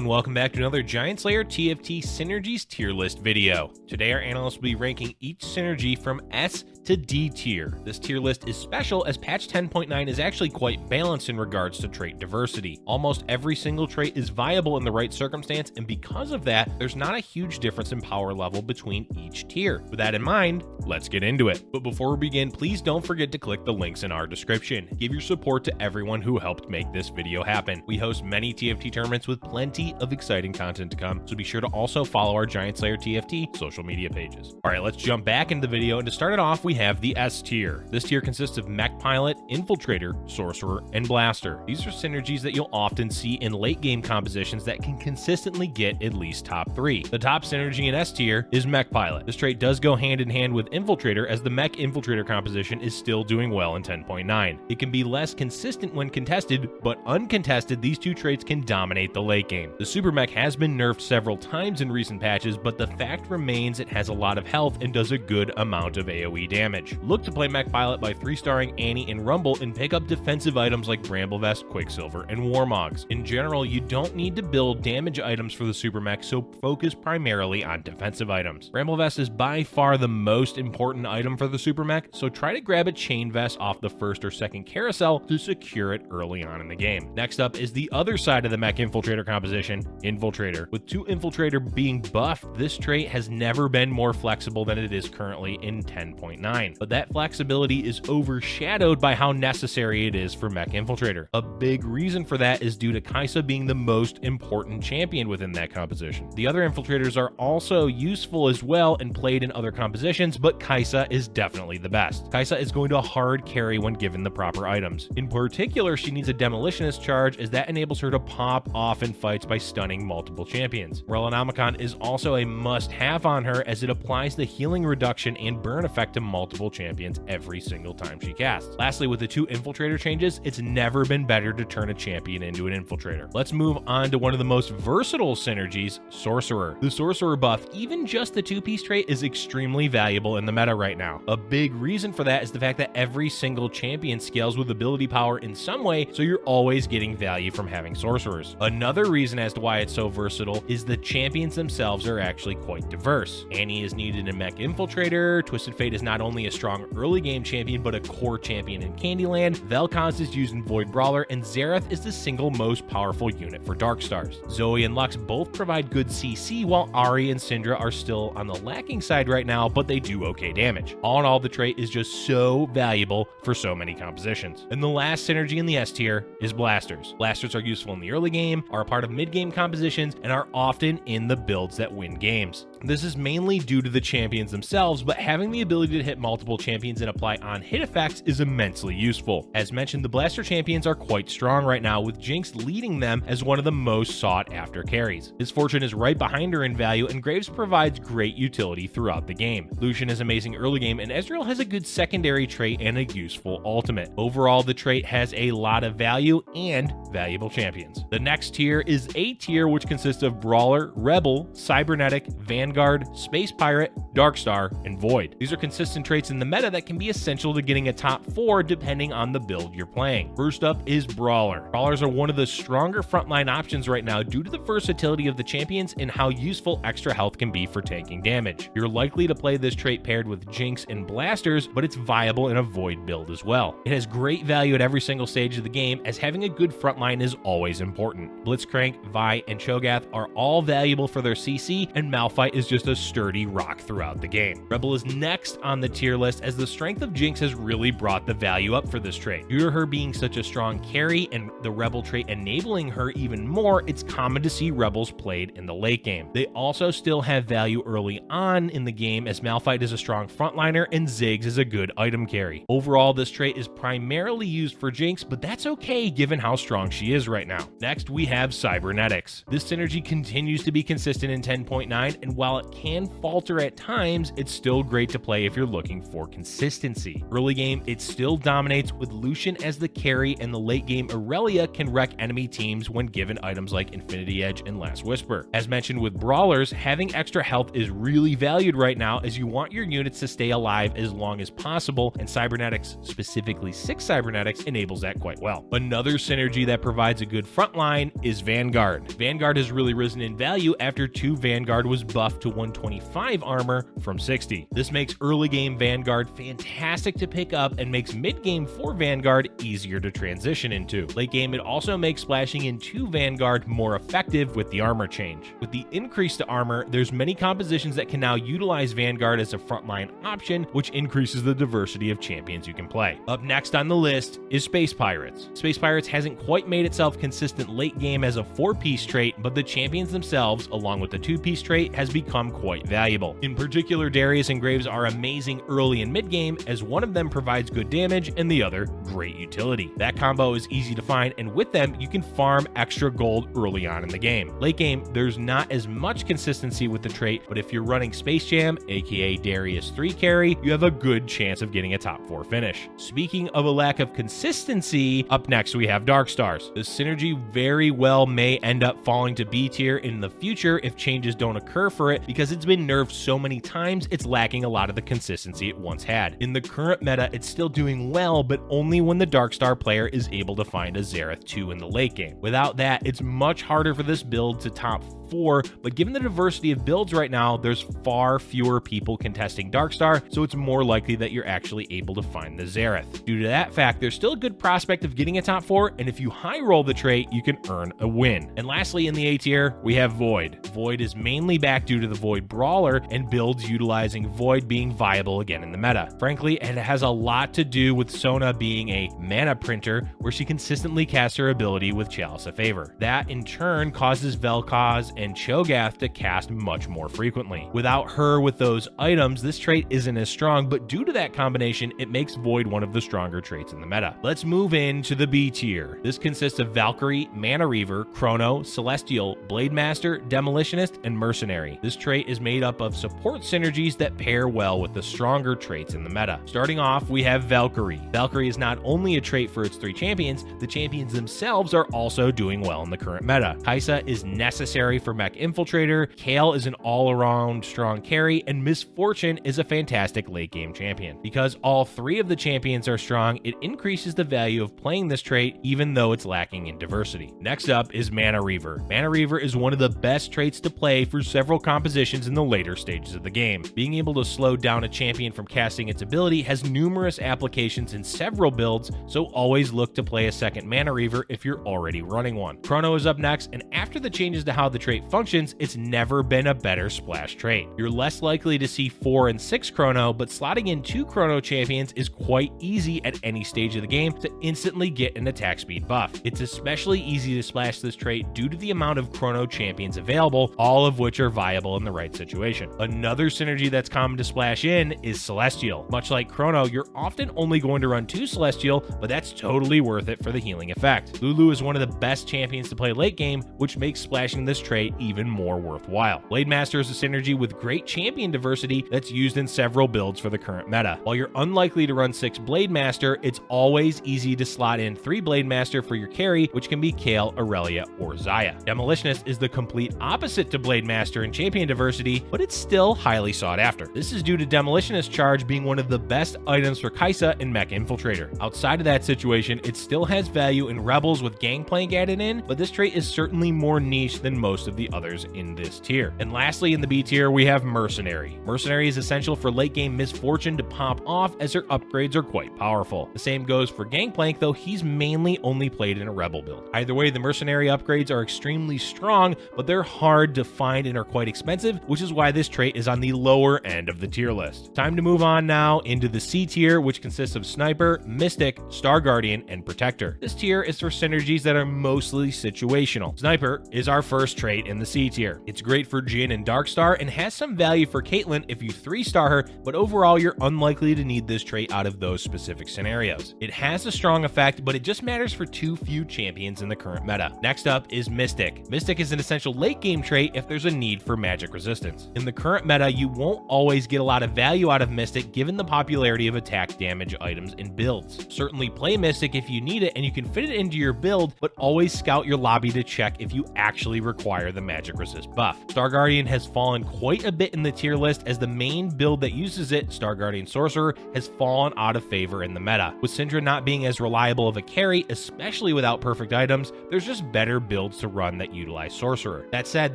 and welcome back to another Giant Slayer TFT Synergies tier list video. Today our analyst will be ranking each synergy from S to D tier. This tier list is special as patch 10.9 is actually quite balanced in regards to trait diversity. Almost every single trait is viable in the right circumstance, and because of that, there's not a huge difference in power level between each tier. With that in mind, let's get into it. But before we begin, please don't forget to click the links in our description. Give your support to everyone who helped make this video happen. We host many TFT tournaments with plenty of exciting content to come, so be sure to also follow our Giant Slayer TFT social media pages. Alright, let's jump back into the video, and to start it off, we have the S tier. This tier consists of Mech-Pilot, Infiltrator, Sorcerer, and Blaster. These are synergies that you'll often see in late game compositions that can consistently get at least top 3. The top synergy in S tier is Mech-Pilot. This trait does go hand in hand with Infiltrator, as the Mech-Infiltrator composition is still doing well in 10.9. It can be less consistent when contested, but uncontested, these two traits can dominate the late game. The Super Mech has been nerfed several times in recent patches, but the fact remains it has a lot of health and does a good amount of AoE damage. Look to play Mech-Pilot by 3-starring Annie and Rumble and pick up defensive items like Bramble Vest, Quicksilver, and Warmogs. In general, you don't need to build damage items for the Super Mech, so focus primarily on defensive items. Bramble Vest is by far the most important item for the Super Mech, so try to grab a Chain Vest off the first or second carousel to secure it early on in the game. Next up is the other side of the Mech-Infiltrator composition, Infiltrator. With 2 Infiltrator being buffed, this trait has never been more flexible than it is currently in 10.9. But that flexibility is overshadowed by how necessary it is for Mech-Infiltrator. A big reason for that is due to Kai'Sa being the most important champion within that composition. The other Infiltrators are also useful as well and played in other compositions, but Kai'Sa is definitely the best. Kai'Sa is going to hard carry when given the proper items. In particular, she needs a Demolitionist charge, as that enables her to pop off in fights by stunning multiple champions. Rellenomicon is also a must-have on her, as it applies the healing reduction and burn effect to multiple champions every single time she casts. Lastly, with the 2 Infiltrator changes, it's never been better to turn a champion into an Infiltrator. Let's move on to one of the most versatile synergies, Sorcerer. The Sorcerer buff, even just the 2-piece trait, is extremely valuable in the meta right now. A big reason for that is the fact that every single champion scales with ability power in some way, so you're always getting value from having Sorcerers. Another reason as to why it's so versatile is the champions themselves are actually quite diverse. Annie is needed in Mech-Infiltrator, Twisted Fate is not only a strong early game champion but a core champion in Candyland, Vel'Koz is used in Void Brawler, and Xerath is the single most powerful unit for Dark Stars. Zoe and Lux both provide good CC, while Ahri and Syndra are still on the lacking side right now, but they do okay damage. All in all, the trait is just so valuable for so many compositions. And the last synergy in the S tier is Blasters. Blasters are useful in the early game, are a part of mid-game compositions, and are often in the builds that win games. This is mainly due to the champions themselves, but having the ability to hit multiple champions and apply on-hit effects is immensely useful. As mentioned, the Blaster champions are quite strong right now, with Jinx leading them as one of the most sought-after carries. His Fortune is right behind her in value, and Graves provides great utility throughout the game. Lucian is amazing early game, and Ezreal has a good secondary trait and a useful ultimate. Overall, the trait has a lot of value and valuable champions. The next tier is A tier, which consists of Brawler, Rebel, Cybernetic, Vanguard, Space Pirate, Darkstar, and Void. These are consistent traits in the meta that can be essential to getting a top 4 depending on the build you're playing. First up is Brawler. Brawlers are one of the stronger frontline options right now due to the versatility of the champions and how useful extra health can be for tanking damage. You're likely to play this trait paired with Jinx and Blasters, but it's viable in a Void build as well. It has great value at every single stage of the game, as having a good frontline is always important. Blitzcrank, Vi, and Cho'Gath are all valuable for their CC, and Malphite is just a sturdy rock throughout the game. Rebel is next on the tier list, as the strength of Jinx has really brought the value up for this trait. Due to her being such a strong carry and the Rebel trait enabling her even more, it's common to see Rebels played in the late game. They also still have value early on in the game, as Malphite is a strong frontliner and Ziggs is a good item carry. Overall, this trait is primarily used for Jinx, but that's okay given how strong she is right now. Next, we have Cybernetics. This synergy continues to be consistent in 10.9, and while it can falter at times, times, it's still great to play if you're looking for consistency. Early game, it still dominates with Lucian as the carry, and the late game Aurelia can wreck enemy teams when given items like Infinity Edge and Last Whisper. As mentioned with Brawlers, having extra health is really valued right now as you want your units to stay alive as long as possible, and Cybernetics, specifically 6 Cybernetics, enables that quite well. Another synergy that provides a good front line is Vanguard. Vanguard has really risen in value after 2 Vanguard was buffed to 125 armor from 60. This makes early game Vanguard fantastic to pick up and makes mid game for Vanguard easier to transition into. Late game, it also makes splashing in 2 Vanguard more effective with the armor change. With the increase to armor, there's many compositions that can now utilize Vanguard as a frontline option, which increases the diversity of champions you can play. Up next on the list is Space Pirates. Space Pirates hasn't quite made itself consistent late game as a 4-piece trait, but the champions themselves, along with the 2-piece trait, has become quite valuable. In particular, Darius and Graves are amazing early and mid game, as one of them provides good damage and the other great utility. That combo is easy to find, and with them, you can farm extra gold early on in the game. Late game, there's not as much consistency with the trait, but if you're running Space Jam, aka Darius 3 carry, you have a good chance of getting a top 4 finish. Speaking of a lack of consistency, up next we have Dark Stars. The synergy very well may end up falling to B tier in the future if changes don't occur for it, because it's been nerfed so many times it's lacking a lot of the consistency it once had. In the current meta, it's still doing well, but only when the Dark Star player is able to find a Xerath 2 in the late game. Without that, it's much harder for this build to top 4, but given the diversity of builds right now, there's far fewer people contesting Darkstar, so it's more likely that you're actually able to find the Xerath. Due to that fact, there's still a good prospect of getting a top 4, and if you high roll the trait, you can earn a win. And lastly, in the A tier, we have Void. Void is mainly back due to the Void Brawler and builds utilizing Void being viable again in the meta. Frankly, it has a lot to do with Sona being a mana printer, where she consistently casts her ability with Chalice of Favor. That in turn causes Vel'Koz and Cho'Gath to cast much more frequently. Without her with those items, this trait isn't as strong, but due to that combination, it makes Void one of the stronger traits in the meta. Let's move into the B tier. This consists of Valkyrie, Mana Reaver, Chrono, Celestial, Blademaster, Demolitionist, and Mercenary. This trait is made up of support synergies that pair well with the stronger traits in the meta. Starting off, we have Valkyrie. Valkyrie is not only a trait for its 3 champions, the champions themselves are also doing well in the current meta. Kaisa is necessary for Mech-Infiltrator, Kale is an all-around strong carry, and Misfortune is a fantastic late-game champion. Because all 3 of the champions are strong, it increases the value of playing this trait, even though it's lacking in diversity. Next up is Mana Reaver. Mana Reaver is one of the best traits to play for several compositions in the later stages of the game. Being able to slow down a champion from casting its ability has numerous applications in several builds, so always look to play a second Mana Reaver if you're already running one. Chrono is up next, and after the changes to how the trait functions, it's never been a better splash trait. You're less likely to see 4 and 6 Chrono, but slotting in 2 Chrono champions is quite easy at any stage of the game to instantly get an attack speed buff. It's especially easy to splash this trait due to the amount of Chrono champions available, all of which are viable in the right situation. Another synergy that's common to splash in is Celestial. Much like Chrono, you're often only going to run 2 Celestial, but that's totally worth it for the healing effect. Lulu is one of the best champions to play late game, which makes splashing this trait even more worthwhile. Blademaster is a synergy with great champion diversity that's used in several builds for the current meta. While you're unlikely to run 6 Blademaster, it's always easy to slot in 3 Blademaster for your carry, which can be Kale, Aurelia, or Xayah. Demolitionist is the complete opposite to Blademaster in champion diversity, but it's still highly sought after. This is due to Demolitionist charge being one of the best items for Kaisa and Mech-Infiltrator. Outside of that situation, it still has value in Rebels with Gangplank added in, but this trait is certainly more niche than most of the others in this tier. And lastly, in the B tier, we have Mercenary. Mercenary is essential for late game Misfortune to pop off, as her upgrades are quite powerful. The same goes for Gangplank, though he's mainly only played in a Rebel build. Either way, the Mercenary upgrades are extremely strong, but they're hard to find and are quite expensive, which is why this trait is on the lower end of the tier list. Time to move on now into the C tier, which consists of Sniper, Mystic, Star Guardian, and Protector. This tier is for synergies that are mostly situational. Sniper is our first trait trait in the C tier. It's great for Jhin and Darkstar and has some value for Caitlyn if you 3-star her, but overall you're unlikely to need this trait out of those specific scenarios. It has a strong effect, but it just matters for too few champions in the current meta. Next up is Mystic. Mystic is an essential late game trait if there's a need for magic resistance. In the current meta, you won't always get a lot of value out of Mystic given the popularity of attack damage items and builds. Certainly play Mystic if you need it and you can fit it into your build, but always scout your lobby to check if you actually require the magic resist buff. Star Guardian has fallen quite a bit in the tier list as the main build that uses it, Star Guardian Sorcerer, has fallen out of favor in the meta. With Syndra not being as reliable of a carry, especially without perfect items, there's just better builds to run that utilize Sorcerer. That said,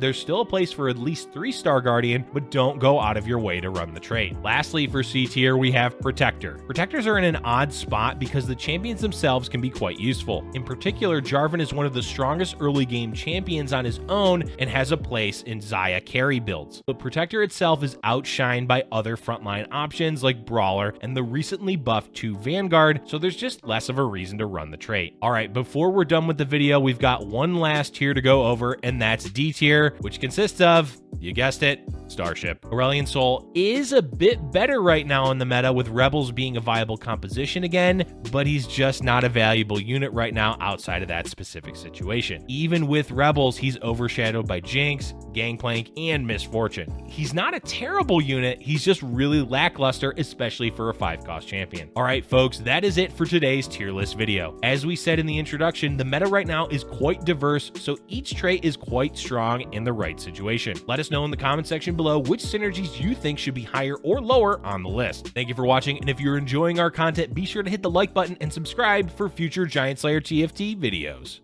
there's still a place for at least 3 Star Guardian, but don't go out of your way to run the trait. Lastly, for C tier, we have Protector. Protectors are in an odd spot because the champions themselves can be quite useful. In particular, Jarvan is one of the strongest early game champions on his own and has a place in Xayah carry builds. But Protector itself is outshined by other frontline options like Brawler and the recently buffed 2 Vanguard, so there's just less of a reason to run the trait. Alright, before we're done with the video, we've got one last tier to go over, and that's D tier, which consists of, you guessed it, Starship. Aurelion Sol is a bit better right now in the meta with Rebels being a viable composition again, but he's just not a valuable unit right now outside of that specific situation. Even with Rebels, he's overshadowed by Jinx, Gangplank, and Misfortune. He's not a terrible unit, he's just really lackluster, especially for a 5-cost champion. Alright folks, that is it for today's tier list video. As we said in the introduction, the meta right now is quite diverse, so each trait is quite strong in the right situation. Let us know in the comment section below which synergies you think should be higher or lower on the list. Thank you for watching, and if you're enjoying our content, be sure to hit the like button and subscribe for future Giant Slayer TFT videos.